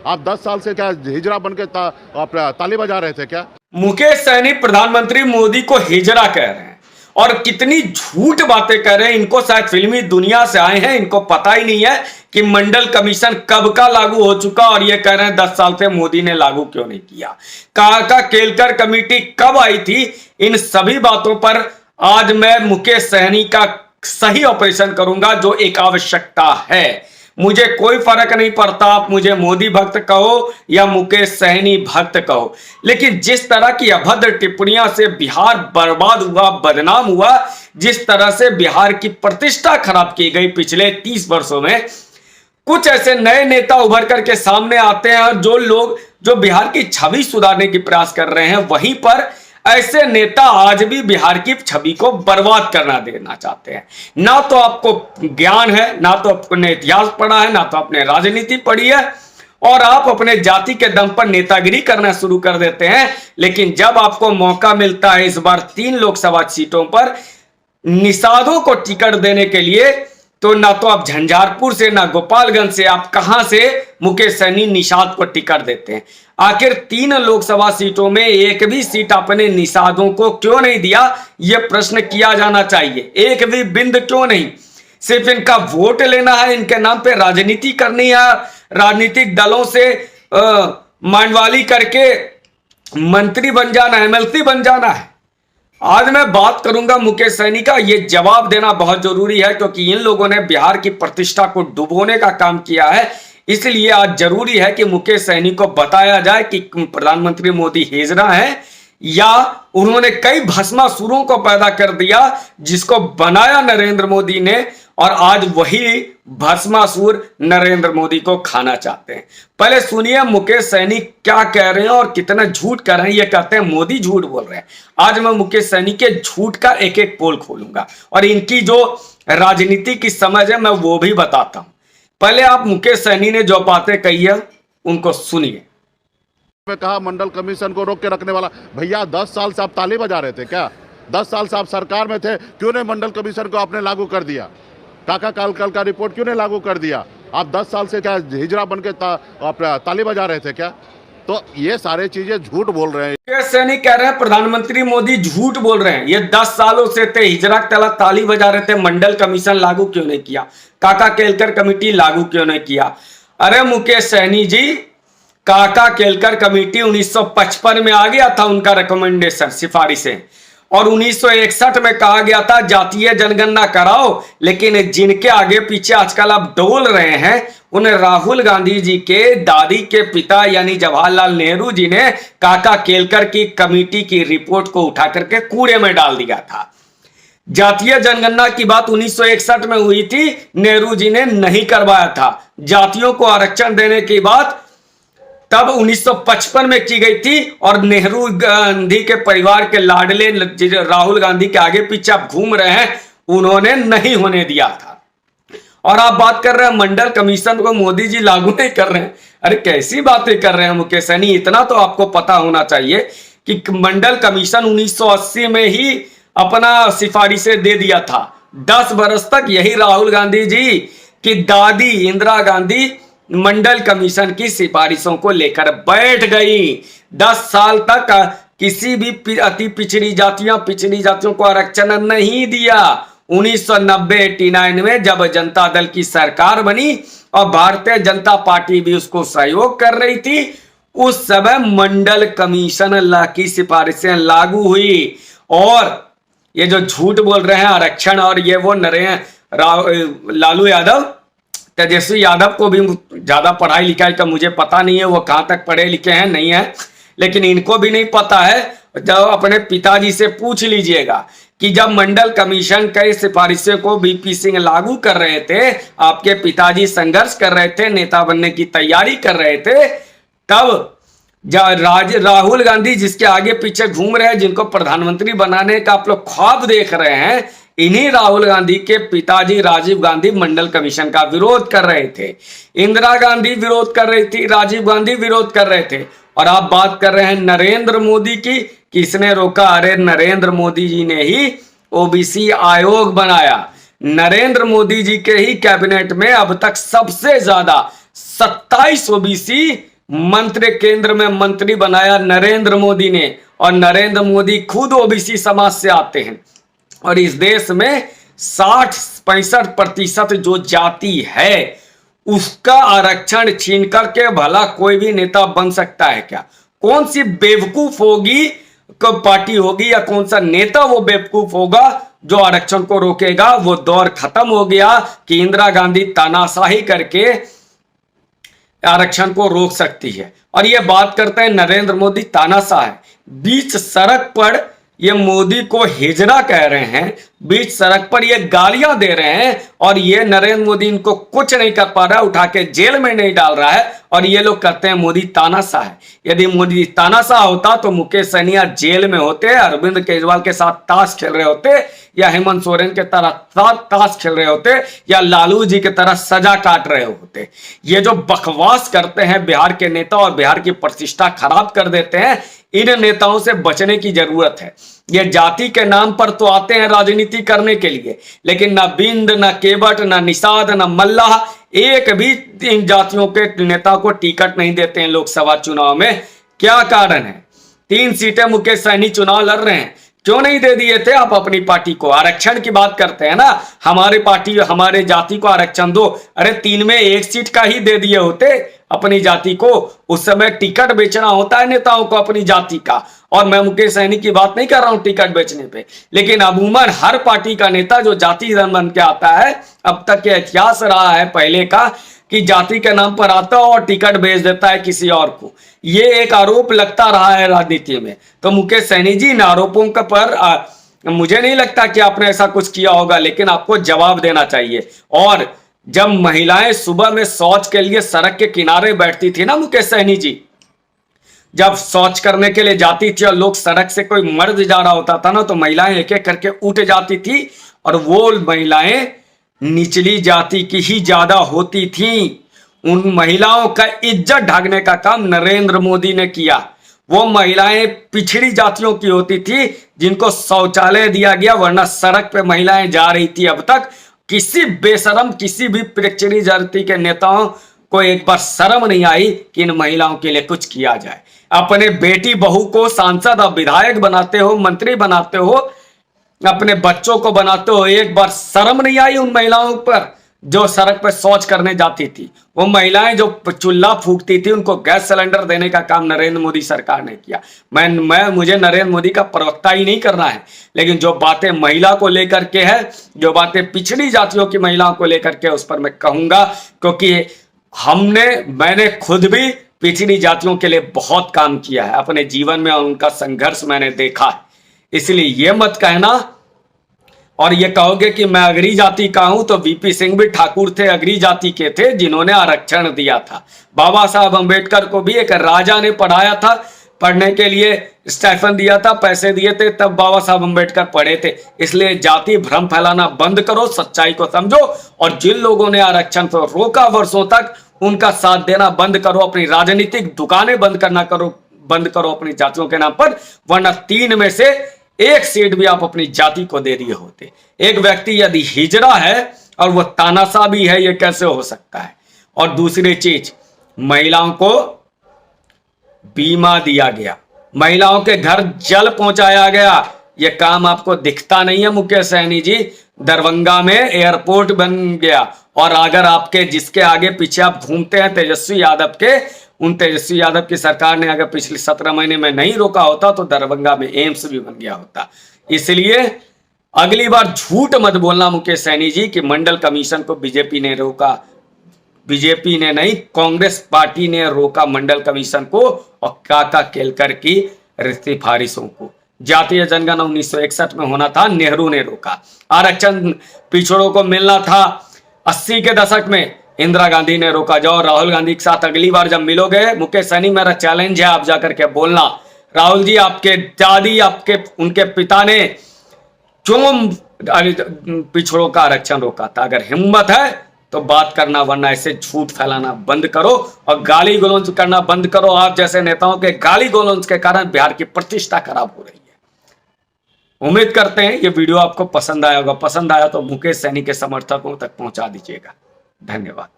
आप 10 साल से क्या हिजड़ा बन के ताली बजा रहे थे क्या? मुकेश सहनी प्रधानमंत्री मोदी को हिजड़ा कह रहे हैं और कितनी झूठ बातें कर रहे हैं। इनको शायद फिल्मी दुनिया से आए हैं, इनको पता ही नहीं है कि मंडल कमीशन कब का लागू हो चुका और ये कह रहे हैं 10 साल से मोदी ने लागू क्यों नहीं किया। काका केलकर कमेटी कब आई थी, इन सभी बातों पर आज मैं मुकेश सहनी का सही ऑपरेशन करूंगा जो एक आवश्यकता है। मुझे कोई फर्क नहीं पड़ता आप मुझे मोदी भक्त कहो या मुकेश सहनी भक्त कहो, लेकिन जिस तरह की अभद्र टिप्पणियां से बिहार बर्बाद हुआ, बदनाम हुआ, जिस तरह से बिहार की प्रतिष्ठा खराब की गई पिछले 30 वर्षों में, कुछ ऐसे नए नेता उभर करके सामने आते हैं और जो लोग जो बिहार की छवि सुधारने की प्रयास कर रहे हैं, वहीं पर ऐसे नेता आज भी बिहार की छवि को बर्बाद करना देना चाहते हैं। ना तो आपको ज्ञान है, ना तो आपने इतिहास पढ़ा है, ना तो आपने राजनीति पढ़ी है, और आप अपने जाति के दम पर नेतागिरी करना शुरू कर देते हैं। लेकिन जब आपको मौका मिलता है इस बार 3 लोकसभा सीटों पर निषादों को टिकट देने के लिए, तो ना तो आप झंझारपुर से ना गोपालगंज से, आप कहां से मुकेश सहनी निषाद को टिकट देते हैं। आखिर 3 लोकसभा सीटों में एक भी सीट आपने निषादों को क्यों नहीं दिया, यह प्रश्न किया जाना चाहिए। एक भी बिंद क्यों नहीं? सिर्फ इनका वोट लेना है, इनके नाम पे राजनीति करनी है, राजनीतिक दलों से मांडवाली करके मंत्री बन जाना, एमएलसी बन जाना है। आज मैं बात करूंगा मुकेश सहनी का, यह जवाब देना बहुत जरूरी है क्योंकि इन लोगों ने बिहार की प्रतिष्ठा को डुबोने का काम किया है। इसलिए आज जरूरी है कि मुकेश सहनी को बताया जाए कि प्रधानमंत्री मोदी हिजड़ा है या उन्होंने कई भस्मासुरों को पैदा कर दिया जिसको बनाया नरेंद्र मोदी ने, और आज वही भस्मासुर नरेंद्र मोदी को खाना चाहते हैं। पहले सुनिए मुकेश सहनी क्या कह रहे हैं और कितना झूठ कर रहे हैं। ये कहते हैं मोदी झूठ बोल रहे हैं। आज मैं मुकेश सहनी के झूठ का एक एक पोल खोलूंगा और इनकी जो राजनीति की समझ है मैं वो भी बताता हूं। पहले आप मुकेश सहनी ने जो बातें कही है उनको सुनिए। कहा मंडल कमीशन को रोक के रखने वाला, भैया 10 साल से आप ताली बजा रहे थे क्या? 10 साल से आप सरकार में थे, क्यों नहीं मंडल कमीशन को आपने लागू कर दिया? काका कालकल का रिपोर्ट क्यों नहीं लागू कर दिया? आप 10 साल से क्या हिजड़ा बन के ताली बजा रहे थे क्या? तो ये सारे चीजें झूठ बोल रहे हैं। मुकेश सहनी कह रहे हैं प्रधानमंत्री मोदी झूठ बोल रहे हैं। ये 10 सालों से थे, हिजड़ा तला ताली बजा रहे थे, मंडल कमीशन लागू क्यों नहीं किया, काका केलकर कमेटी लागू क्यों नहीं किया? अरे मुकेश सहनी जी, काका केलकर कमेटी 1955 में आ गया था उनका रिकमेंडेशन, सिफारिशें, और 1961 में कहा गया था जातीय जनगणना कराओ। लेकिन जिनके आगे पीछे आजकल आप डोल रहे हैं, उन्हें राहुल गांधी जी के दादी के पिता यानी जवाहरलाल नेहरू जी ने काका केलकर की कमेटी की रिपोर्ट को उठा करके कूड़े में डाल दिया था। जातीय जनगणना की बात 1961 में हुई थी, नेहरू जी ने नहीं करवाया था। जातियों को आरक्षण देने की बात तब 1955 में की गई थी और नेहरू गांधी के परिवार के लाडले राहुल गांधी के आगे पीछे आप घूम रहे हैं, उन्होंने नहीं होने दिया था। और आप बात कर रहे हैं मंडल कमीशन को मोदी जी लागू नहीं कर रहे हैं। अरे कैसी बातें कर रहे हैं मुकेश सहनी? इतना तो आपको पता होना चाहिए कि मंडल कमीशन 1980 में ही अपना सिफारिशें दे दिया था। 10 बरस तक यही राहुल गांधी जी की दादी इंदिरा गांधी मंडल कमीशन की सिफारिशों को लेकर बैठ गई। 10 साल तक किसी भी अति पिछड़ी जातियों को आरक्षण नहीं दिया। 1990-89 में जब जनता दल की सरकार बनी और भारतीय जनता पार्टी भी उसको सहयोग कर रही थी, उस समय मंडल कमीशन की सिफारिशें लागू हुई। और ये जो झूठ बोल रहे हैं आरक्षण और ये वो लालू यादव, तेजस्वी यादव को भी ज्यादा पढ़ाई लिखाई का मुझे पता नहीं है, वो कहां तक पढ़े लिखे हैं नहीं है, लेकिन इनको भी नहीं पता है। जब अपने पिताजी से पूछ लीजिएगा कि जब मंडल कमीशन के सिफारिशों को बीपी सिंह लागू कर रहे थे, आपके पिताजी संघर्ष कर रहे थे, नेता बनने की तैयारी कर रहे थे, तब राहुल गांधी जिसके आगे पीछे घूम रहे हैं, जिनको प्रधानमंत्री बनाने का आप लोग ख्वाब देख रहे हैं, इन्हीं राहुल गांधी के पिताजी राजीव गांधी मंडल कमीशन का विरोध कर रहे थे। इंदिरा गांधी विरोध कर रही थी, राजीव गांधी विरोध कर रहे थे। और आप बात कर रहे हैं नरेंद्र मोदी की, किसने रोका? अरे नरेंद्र मोदी जी ने ही ओबीसी आयोग बनाया। नरेंद्र मोदी जी के ही कैबिनेट में अब तक सबसे ज्यादा 27 ओबीसी मंत्री केंद्र में मंत्री बनाया नरेंद्र मोदी ने, और नरेंद्र मोदी खुद ओबीसी समाज से आते हैं। और इस देश में 60-65% जो जाति है उसका आरक्षण छीन करके भला कोई भी नेता बन सकता है क्या? कौन सी बेवकूफ होगी पार्टी होगी या कौन सा नेता वो बेवकूफ होगा जो आरक्षण को रोकेगा? वो दौर खत्म हो गया कि इंदिरा गांधी तानाशाही करके आरक्षण को रोक सकती है। और ये बात करते हैं नरेंद्र मोदी तानाशाह है। बीच सड़क पर ये मोदी को हिजड़ा कह रहे हैं, बीच सड़क पर ये गालियां दे रहे हैं, और ये नरेंद्र मोदी इनको कुछ नहीं कर पा रहा है, उठा के जेल में नहीं डाल रहा है, और ये लोग कहते हैं मोदी तानाशाह है। यदि मोदी तानाशाह होता तो मुकेश सहनिया जेल में होते, अरविंद केजरीवाल के साथ ताश खेल रहे होते, या हेमंत सोरेन के तरह ताश खेल रहे होते, या लालू जी की तरह सजा काट रहे होते। ये जो बकवास करते हैं बिहार के नेता और बिहार की प्रतिष्ठा खराब कर देते हैं, इन नेताओं से बचने की जरूरत है। ये जाति के नाम पर तो आते हैं राजनीति करने के लिए, लेकिन ना बिंद, ना केवट, ना निषाद, ना मल्लाह, एक भी इन जातियों के नेता को टिकट नहीं देते हैं लोकसभा चुनाव में। क्या कारण है? 3 सीटें मुकेश सहनी चुनाव लड़ रहे हैं, क्यों नहीं दे दिए थे आप अपनी पार्टी को? आरक्षण की बात करते हैं ना, हमारी पार्टी हमारे जाति को आरक्षण दो। अरे 3 में 1 सीट का ही दे दिए होते अपनी जाति को। उस समय टिकट बेचना होता है नेताओं को अपनी जाति का, और मैं मुकेश सहनी की बात नहीं कर रहा हूं टिकट बेचने पे, लेकिन अमूमन हर पार्टी का नेता जो जाति धन बन के आता है, अब तक के इतिहास रहा है पहले का कि जाति के नाम पर आता और टिकट बेच देता है किसी और को। ये एक आरोप लगता रहा है राजनीति में। तो मुकेश सहनी जी, इन आरोपों का पर मुझे नहीं लगता कि आपने ऐसा कुछ किया होगा, लेकिन आपको जवाब देना चाहिए। और जब महिलाएं सुबह में शौच के लिए सड़क के किनारे बैठती थी ना मुकेश सहनी जी, जब शौच करने के लिए जाती थी और लोग सड़क से कोई मर्द जा रहा होता था ना, तो महिलाएं एक एक करके उठ जाती थी, और वो महिलाएं निचली जाति की ही ज्यादा होती थी। उन महिलाओं का इज्जत ढांकने का काम नरेंद्र मोदी ने किया। वो महिलाएं पिछड़ी जातियों की होती थी जिनको शौचालय दिया गया, वरना सड़क पे महिलाएं जा रही थी। अब तक किसी बेशरम, किसी भी पिछड़ी जाति के नेताओं को एक बार शर्म नहीं आई कि इन महिलाओं के लिए कुछ किया जाए। अपने बेटी बहू को सांसद और विधायक बनाते हो, मंत्री बनाते हो, अपने बच्चों को बनाते हो, एक बार शर्म नहीं आई उन महिलाओं पर जो सड़क पर शौच करने जाती थी? वो महिलाएं जो चूल्हा फूकती थी, उनको गैस सिलेंडर देने का काम नरेंद्र मोदी सरकार ने किया। मुझे नरेंद्र मोदी का प्रवक्ता ही नहीं करना है, लेकिन जो बातें महिला को लेकर के है, जो बातें पिछड़ी जातियों की महिलाओं को लेकर के, उस पर मैं कहूंगा, क्योंकि मैंने खुद भी पिछड़ी जातियों के लिए बहुत काम किया है अपने जीवन में, और उनका संघर्ष मैंने देखा है। इसलिए ये मत कहना और ये कहोगे कि मैं अगरी जाति का हूं, तो वीपी सिंह भी ठाकुर थे, अगरी जाति के थे, जिन्होंने आरक्षण दिया था। बाबा साहब अंबेडकर को भी एक राजा ने पढ़ाया था, पढ़ने के लिए स्टाइफन दिया था, पैसे दिए थे, तब बाबा साहब अंबेडकर पढ़े थे। इसलिए जाति भ्रम फैलाना बंद करो, सच्चाई को समझो, और जिन लोगों ने आरक्षण को रोका वर्षों तक, उनका साथ देना बंद करो। अपनी राजनीतिक दुकानें बंद करो अपनी जातियों के नाम पर, वरना 3 में से 1 सीट भी आप अपनी जाति को दे दिए होते। एक व्यक्ति यदि हिजड़ा है और वह तानाशाह भी है, यह कैसे हो सकता है? और दूसरी चीज, महिलाओं को बीमा दिया गया, महिलाओं के घर जल पहुंचाया गया। यह काम आपको दिखता नहीं है मुकेश सहनी जी? दरभंगा में एयरपोर्ट बन गया, और अगर आपके जिसके आगे पीछे आप घूमते हैं तेजस्वी यादव के, उन तेजस्वी यादव की सरकार ने अगर पिछले 17 महीने में नहीं रोका होता तो दरभंगा में एम्स भी बन गया होता। इसलिए अगली बार झूठ मत बोलना मुकेश सहनी जी कि मंडल कमीशन को बीजेपी ने रोका। बीजेपी ने नहीं, कांग्रेस पार्टी ने रोका मंडल कमीशन को, और काका केलकर की सिफारिशों को। जातीय जनगणना 1961 में होना था, नेहरू ने रोका। आरक्षण पिछड़ों को मिलना था 80 के दशक में, इंदिरा गांधी ने रोका। जाओ राहुल गांधी के साथ अगली बार जब मिलोगे, मुकेश सहनी मेरा चैलेंज है, आप जाकर के बोलना, राहुल जी आपके दादी, उनके पिता ने क्यों पिछड़ों का आरक्षण रोका था? अगर हिम्मत है तो बात करना, वरना ऐसे झूठ फैलाना बंद करो और गाली गलौज करना बंद करो। आप जैसे नेताओं के गाली गलौज के कारण बिहार की प्रतिष्ठा खराब हो रही है। उम्मीद करते हैं ये वीडियो आपको पसंद आया होगा। पसंद आया तो मुकेश सहनी के समर्थकों तक पहुंचा दीजिएगा। धन्यवाद।